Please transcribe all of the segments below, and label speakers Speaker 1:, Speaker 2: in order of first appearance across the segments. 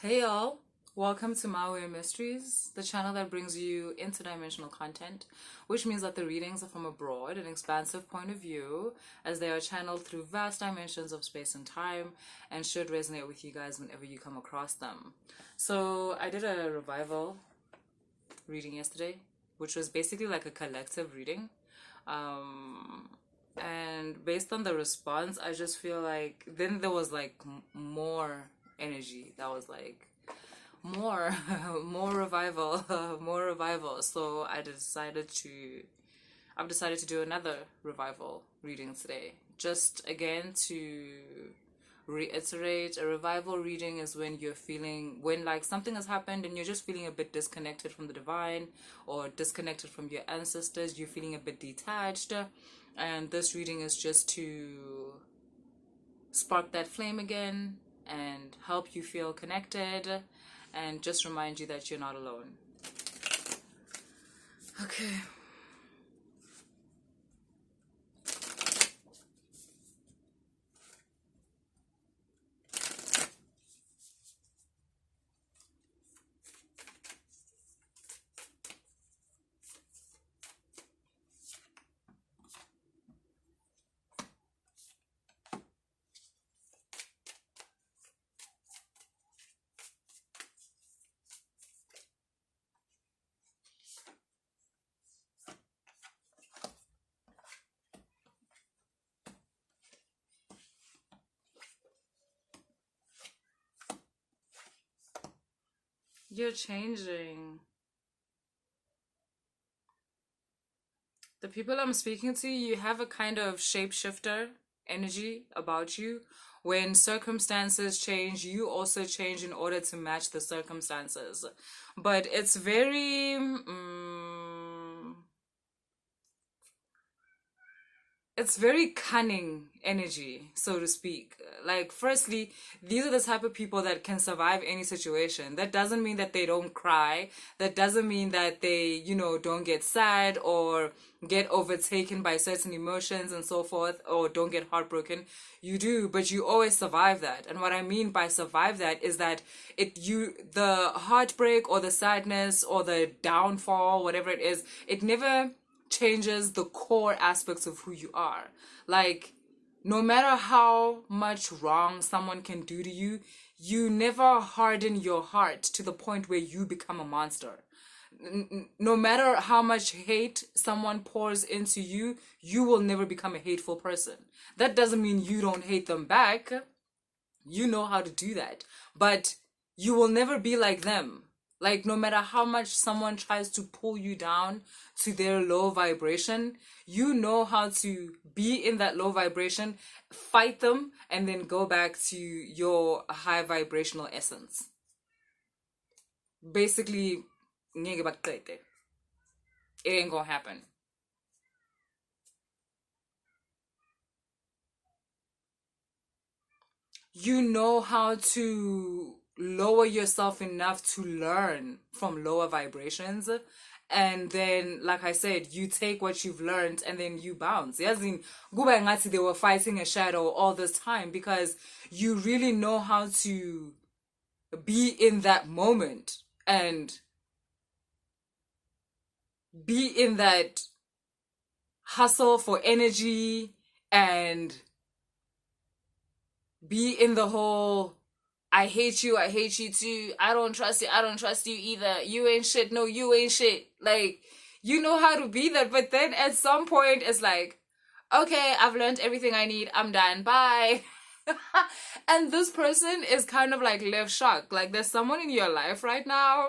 Speaker 1: Hey y'all, welcome to Maui Mysteries, the channel that brings you interdimensional content, which means that the readings are from a broad and expansive point of view, as they are channeled through vast dimensions of space and time, and should resonate with you guys whenever you come across them. So I did a revival reading yesterday, which was basically like a collective reading. And based on the response, I just feel like then there was like more energy that was like more more revival more revival. So I've decided to do another revival reading today, just again to reiterate. A revival reading is when you're feeling, when like something has happened and you're just feeling a bit disconnected from the divine or disconnected from your ancestors. You're feeling a bit detached, and this reading is just to spark that flame again and help you feel connected and just remind you that you're not alone. Okay. You're changing. The people I'm speaking to, you have a kind of shapeshifter energy about you. When circumstances change, you also change in order to match the circumstances. But it's very it's very cunning energy, so to speak. Like, firstly, these are the type of people that can survive any situation. That doesn't mean that they don't cry. That doesn't mean that they, don't get sad or get overtaken by certain emotions and so forth, or don't get heartbroken. You do, but you always survive that. And what I mean by survive that is that the heartbreak or the sadness or the downfall, whatever it is, it never changes the core aspects of who you are. Like, no matter how much wrong someone can do to you, you never harden your heart to the point where you become a monster. No matter how much hate someone pours into you, you will never become a hateful person. That doesn't mean you don't hate them back. You know how to do that. But you will never be like them. Like, no matter how much someone tries to pull you down to their low vibration, you know how to be in that low vibration, fight them, and then go back to your high vibrational essence. Basically, it ain't gonna happen. You know how to lower yourself enough to learn from lower vibrations, and then, like I said, you take what you've learned and then you bounce. As in, they were fighting a shadow all this time, because you really know how to be in that moment and be in that hustle for energy and be in the whole I hate you too, I don't trust you, I don't trust you either, you ain't shit, no, you ain't shit. Like, you know how to be that, but then at some point it's like, okay, I've learned everything I need, I'm done, bye. And this person is kind of like left shocked. Like, there's someone in your life right now.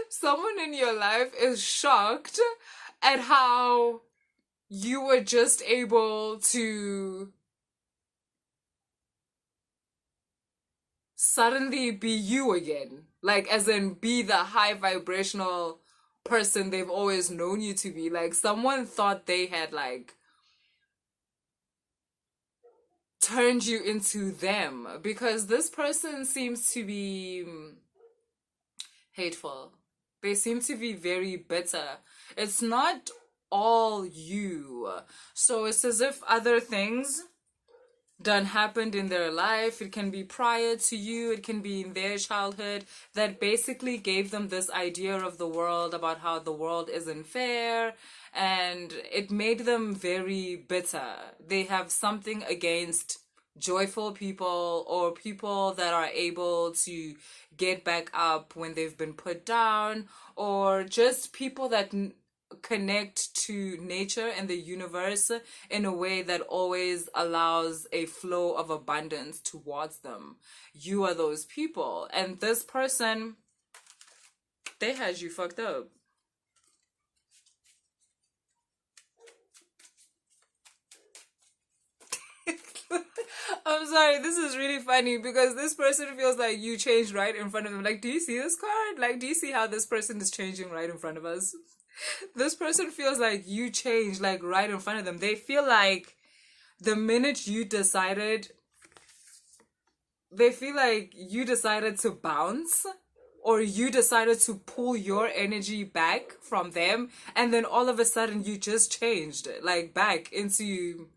Speaker 1: Someone in your life is shocked at how you were just able to suddenly be you again. Like, as in, be the high vibrational person they've always known you to be. Like, someone thought they had, like, turned you into them, because this person seems to be hateful. They seem to be very bitter. It's not all you. So it's as if other things done happened in their life. It can be prior to you, it can be in their childhood, that basically gave them this idea of the world, about how the world isn't fair, and it made them very bitter. They have something against joyful people, or people that are able to get back up when they've been put down, or just people that connect to nature and the universe in a way that always allows a flow of abundance towards them. You are those people. And this person, they had you fucked up. I'm sorry, this is really funny because this person feels like you changed right in front of them. Like, do you see this card? Like, do you see how this person is changing right in front of us? This person feels like you changed like right in front of them. They feel like the minute you decided, they feel like you decided to bounce, or you decided to pull your energy back from them, and then all of a sudden you just changed like back into,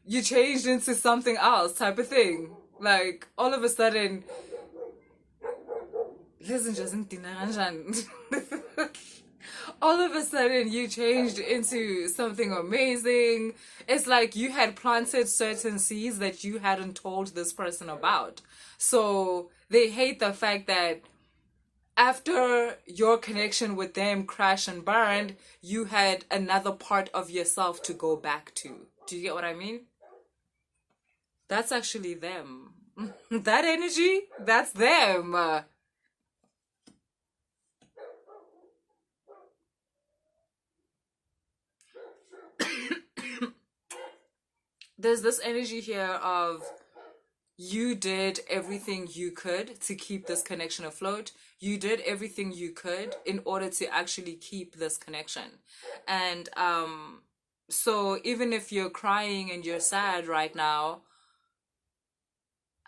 Speaker 1: you changed into something else type of thing. Like all of a sudden, listen, just all of a sudden you changed into something amazing. It's like you had planted certain seeds that you hadn't told this person about. So they hate the fact that after your connection with them crashed and burned, you had another part of yourself to go back to. Do you get what I mean? That's actually them. That energy, that's them. There's this energy here of, you did everything you could to keep this connection afloat. You did everything you could in order to actually keep this connection. And so even if you're crying and you're sad right now,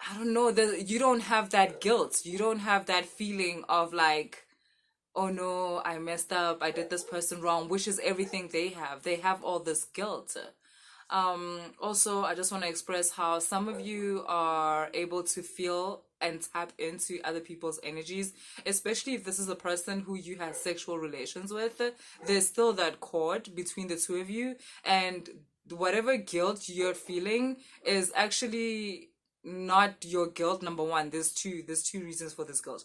Speaker 1: I don't know, you don't have that guilt. You don't have that feeling of like, oh no, I messed up, I did this person wrong, which is everything they have. They have all this guilt. Also, I just want to express how some of you are able to feel and tap into other people's energies, especially if this is a person who you have sexual relations with. There's still that cord between the two of you, and whatever guilt you're feeling is actually not your guilt. Number one, there's two reasons for this guilt.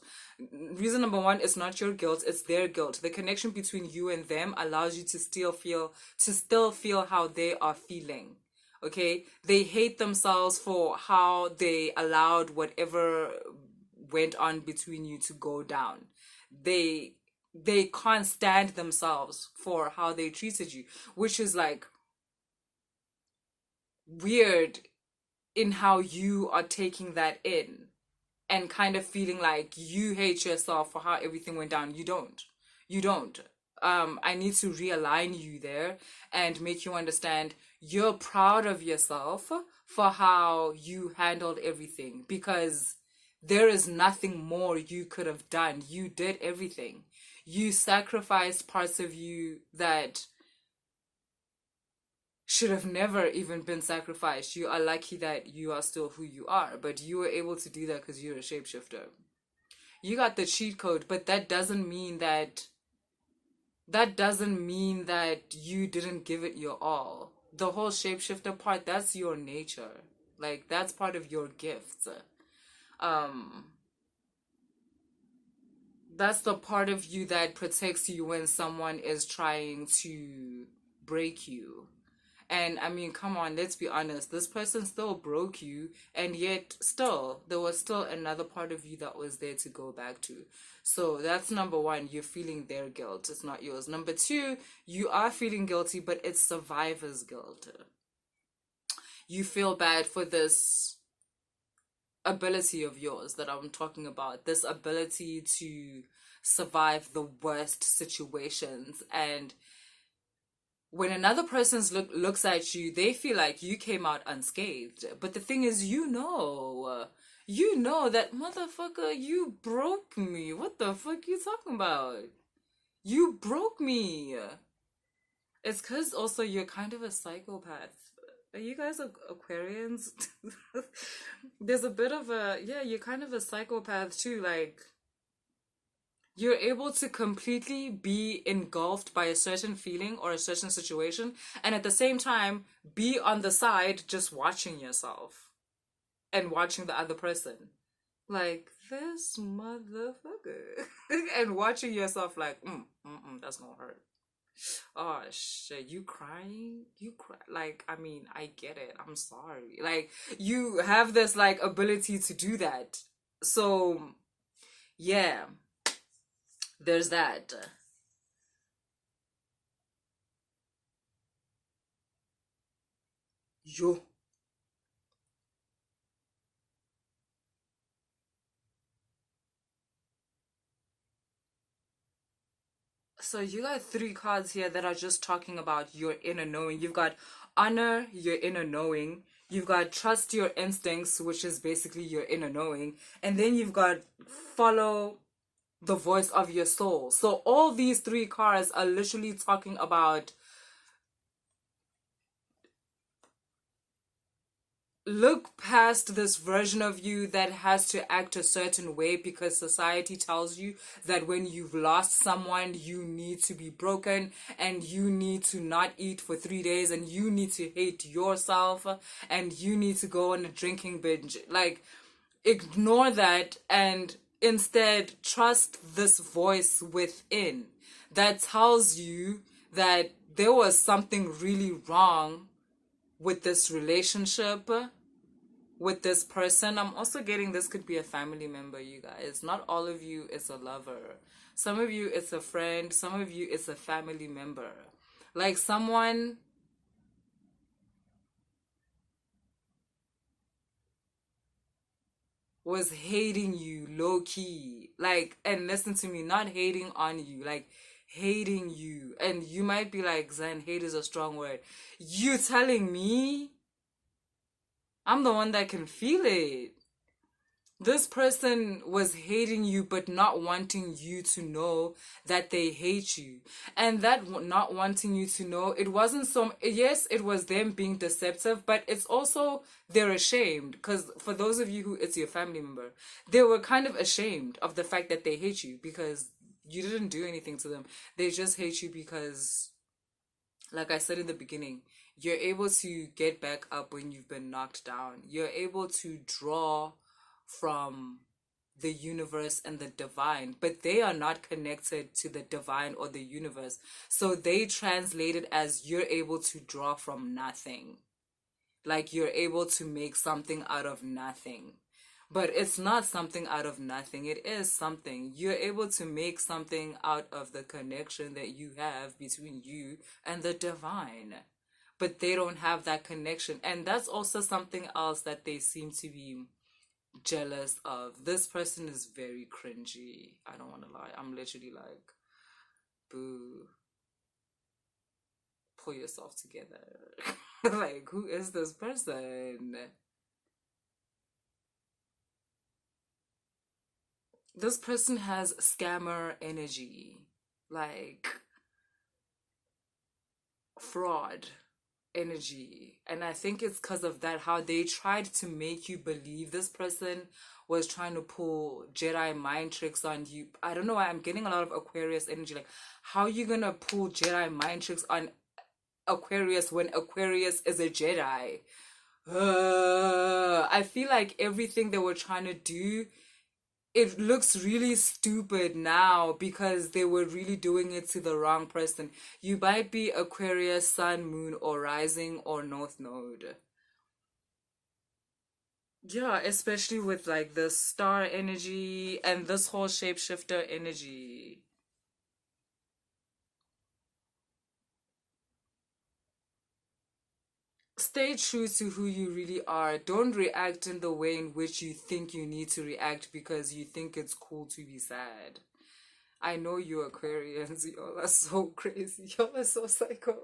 Speaker 1: Reason number one, it's not your guilt, it's their guilt. The connection between you and them allows you to still feel how they are feeling. Okay, they hate themselves for how they allowed whatever went on between you to go down. They can't stand themselves for how they treated you, which is like weird in how you are taking that in and kind of feeling like you hate yourself for how everything went down. You don't. I need to realign you there and make you understand you're proud of yourself for how you handled everything, because there is nothing more you could have done. You did everything. You sacrificed parts of you that should have never even been sacrificed. You are lucky that you are still who you are, but you were able to do that because you're a shapeshifter. You got the cheat code, but that doesn't mean that you didn't give it your all. The whole shapeshifter part, that's your nature. Like, that's part of your gifts. Um, that's the part of you that protects you when someone is trying to break you. And I mean, come on, let's be honest. This person still broke you, and yet still, there was still another part of you that was there to go back to. So that's number one, you're feeling their guilt. It's not yours. Number two, you are feeling guilty, but it's survivor's guilt. You feel bad for this ability of yours that I'm talking about, this ability to survive the worst situations. And when another person looks at you, they feel like you came out unscathed. But the thing is, that motherfucker, you broke me. What the fuck you talking about? You broke me. It's because also you're kind of a psychopath. Are you guys Aquarians? There's a bit of a, yeah, you're kind of a psychopath too. Like, you're able to completely be engulfed by a certain feeling or a certain situation, and at the same time, be on the side just watching yourself and watching the other person. Like, this motherfucker. And watching yourself like, that's gonna hurt. Oh shit, you crying? You cry? Like, I mean, I get it. I'm sorry. Like, you have this like ability to do that. So, yeah, there's that. Yo. So you got three cards here that are just talking about your inner knowing. You've got honor your inner knowing. You've got trust your instincts, which is basically your inner knowing. And then you've got follow the voice of your soul. So all these three cards are literally talking about look past this version of you that has to act a certain way because society tells you that when you've lost someone, you need to be broken and you need to not eat for 3 days and you need to hate yourself and you need to go on a drinking binge. Like, ignore that and instead trust this voice within that tells you that there was something really wrong with this relationship, with this person. I'm also getting this could be a family member, you guys. Not all of you is a lover. Some of you it's a friend. Some of you it's a family member. Like someone was hating you low key. Like, and listen to me, not hating on you, like hating you. And you might be like, Zanne, hate is a strong word. You telling me I'm the one that can feel it. This person was hating you but not wanting you to know that they hate you. And that not wanting you to know, it wasn't so, yes, it was them being deceptive, but it's also they're ashamed. Because for those of you who it's your family member, they were kind of ashamed of the fact that they hate you because you didn't do anything to them. They just hate you because, like I said in the beginning, you're able to get back up when you've been knocked down. You're able to draw from the universe and the divine, but they are not connected to the divine or the universe. So they translate it as you're able to draw from nothing. Like you're able to make something out of nothing. But it's not something out of nothing. It is something. You're able to make something out of the connection that you have between you and the divine. But they don't have that connection. And that's also something else that they seem to be jealous of. This person is very cringy. I don't want to lie. I'm literally like, boo, pull yourself together. Like, who is this person? This person has scammer energy, like fraud energy. And I think it's because of that, how they tried to make you believe this person was trying to pull Jedi mind tricks on you. I don't know why I'm getting a lot of Aquarius energy. Like, how are you gonna pull Jedi mind tricks on Aquarius when Aquarius is a Jedi? I feel like everything they were trying to do, it looks really stupid now because they were really doing it to the wrong person. You might be Aquarius, Sun, Moon, or Rising, or North Node. Yeah, especially with like the star energy and this whole shapeshifter energy. Stay true to who you really are. Don't react in the way in which you think you need to react because you think it's cool to be sad. I know you Aquarians, y'all are so crazy. Y'all are so psycho.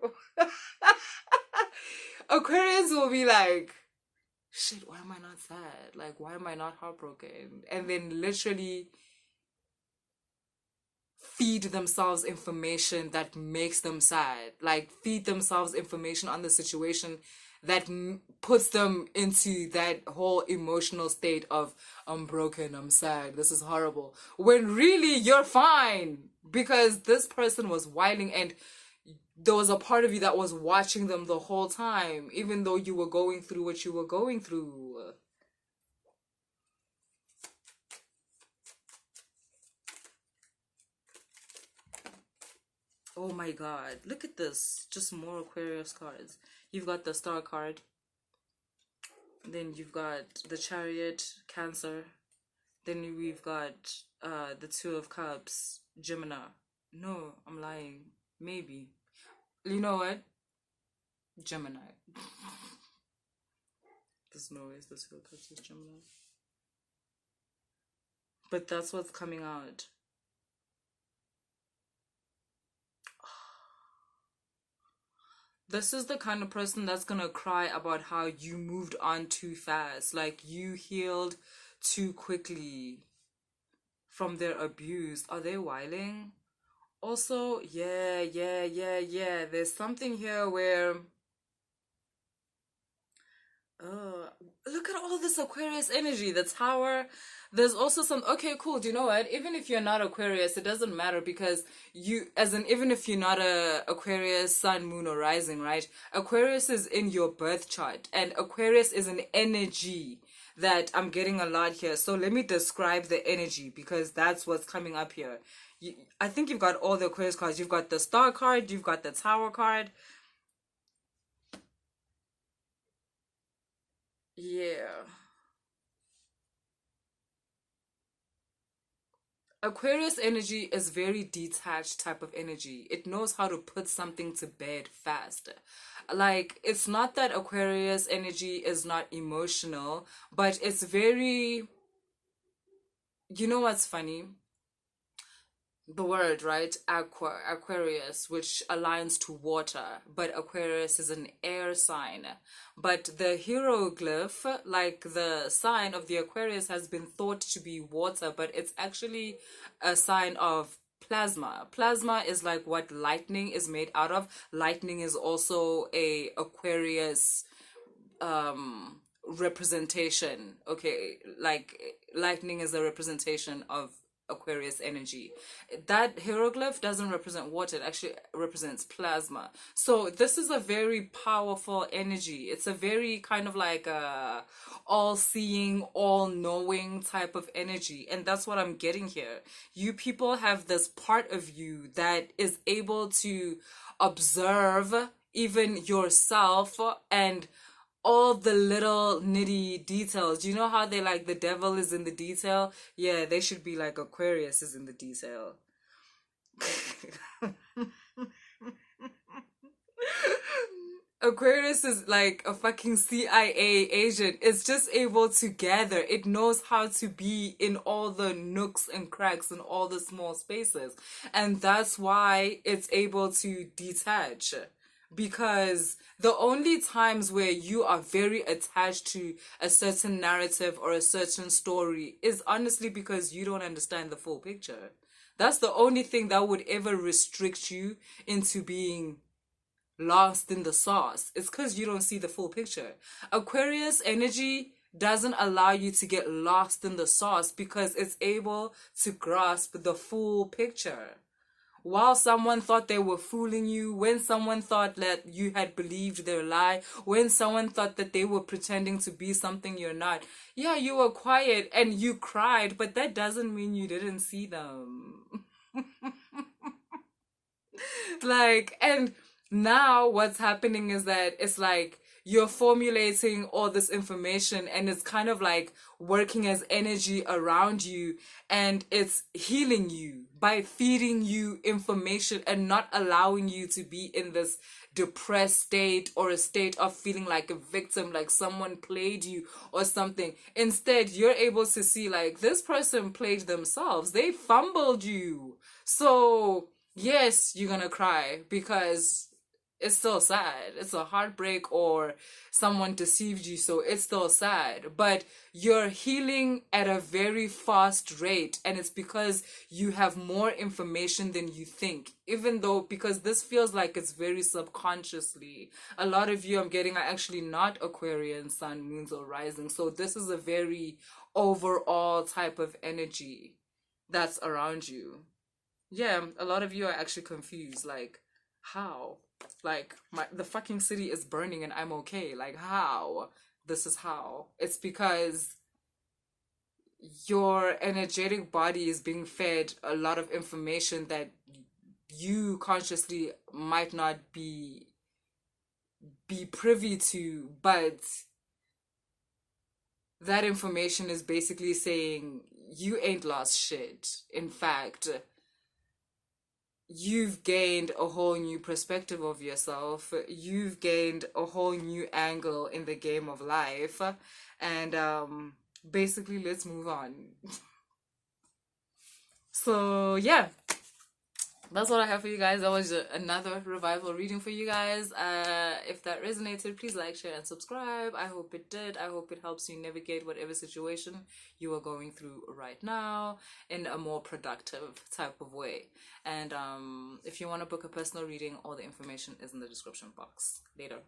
Speaker 1: Aquarians will be like, shit, why am I not sad? Like, why am I not heartbroken? And then literally feed themselves information that makes them sad. Like, feed themselves information on the situation that puts them into that whole emotional state of, I'm broken, I'm sad, this is horrible, when really you're fine, because this person was whining, and there was a part of you that was watching them the whole time, even though you were going through what you were going through. Oh my god, look at this. Just more Aquarius cards. You've got the Star card. Then you've got the Chariot, Cancer. Then we've got the Two of Cups, Gemini. No, I'm lying. Maybe. You know what? Gemini. There's no way the Two of Cups is Gemini. But that's what's coming out. This is the kind of person that's gonna cry about how you moved on too fast. Like, you healed too quickly from their abuse. Are they whiling? Also, yeah. There's something here where... look at all this Aquarius energy. The Tower. There's also some... Okay, cool. Do you know what? Even if you're not Aquarius, it doesn't matter, because you... As in, even if you're not a Aquarius, Sun, Moon, or Rising, right? Aquarius is in your birth chart. And Aquarius is an energy that I'm getting a lot here. So let me describe the energy, because that's what's coming up here. I think you've got all the Aquarius cards. You've got the Star card. You've got the Tower card. Yeah. Aquarius energy is very detached type of energy. It knows how to put something to bed fast. Like, it's not that Aquarius energy is not emotional, but it's very... You know what's funny? The word, right? Aquarius, which aligns to water, but Aquarius is an air sign. But the hieroglyph, like the sign of the Aquarius, has been thought to be water, but it's actually a sign of plasma. Plasma is like what lightning is made out of. Lightning is also a Aquarius representation. Okay, like lightning is a representation of Aquarius energy. That hieroglyph doesn't represent water, it actually represents plasma. So this is a very powerful energy. It's a very kind of like a all-seeing, all-knowing type of energy, and that's what I'm getting here. You people have this part of you that is able to observe even yourself and all the little nitty details. You know how they like the devil is in the detail? Yeah, they should be like Aquarius is in the detail. Aquarius is like a fucking CIA agent. It's just able to gather. It knows how to be in all the nooks and cracks and all the small spaces. And that's why it's able to detach. Because the only times where you are very attached to a certain narrative or a certain story is honestly because you don't understand the full picture. That's the only thing that would ever restrict you into being lost in the sauce. It's because you don't see the full picture. Aquarius energy doesn't allow you to get lost in the sauce because it's able to grasp the full picture. While someone thought they were fooling you, when someone thought that you had believed their lie, when someone thought that they were pretending to be something you're not, yeah, you were quiet and you cried, but that doesn't mean you didn't see them. Like, and now what's happening is that it's like you're formulating all this information and it's kind of like working as energy around you, and it's healing you by feeding you information and not allowing you to be in this depressed state or a state of feeling like a victim, like someone played you or something. Instead, you're able to see like this person played themselves. They fumbled you. So yes, you're gonna cry because it's still sad. It's a heartbreak, or someone deceived you, so it's still sad. But you're healing at a very fast rate, and it's because you have more information than you think. Even though, because this feels like it's very subconsciously. A lot of you I'm getting are actually not Aquarian, Sun, Moons, or Rising. So this is a very overall type of energy that's around you. Yeah, a lot of you are actually confused. Like, how? Like, the fucking city is burning and I'm okay. Like, how? This is how. It's because your energetic body is being fed a lot of information that you consciously might not be privy to, but that information is basically saying you ain't lost shit. In fact, you've gained a whole new perspective of yourself. You've gained a whole new angle in the game of life. And basically, let's move on. So, yeah, that's what I have for you guys. That was another revival reading for you guys. If that resonated, please like, share, and subscribe. I hope it did. I hope it helps you navigate whatever situation you are going through right now in a more productive type of way. And if you want to book a personal reading, all the information is in the description box. Later.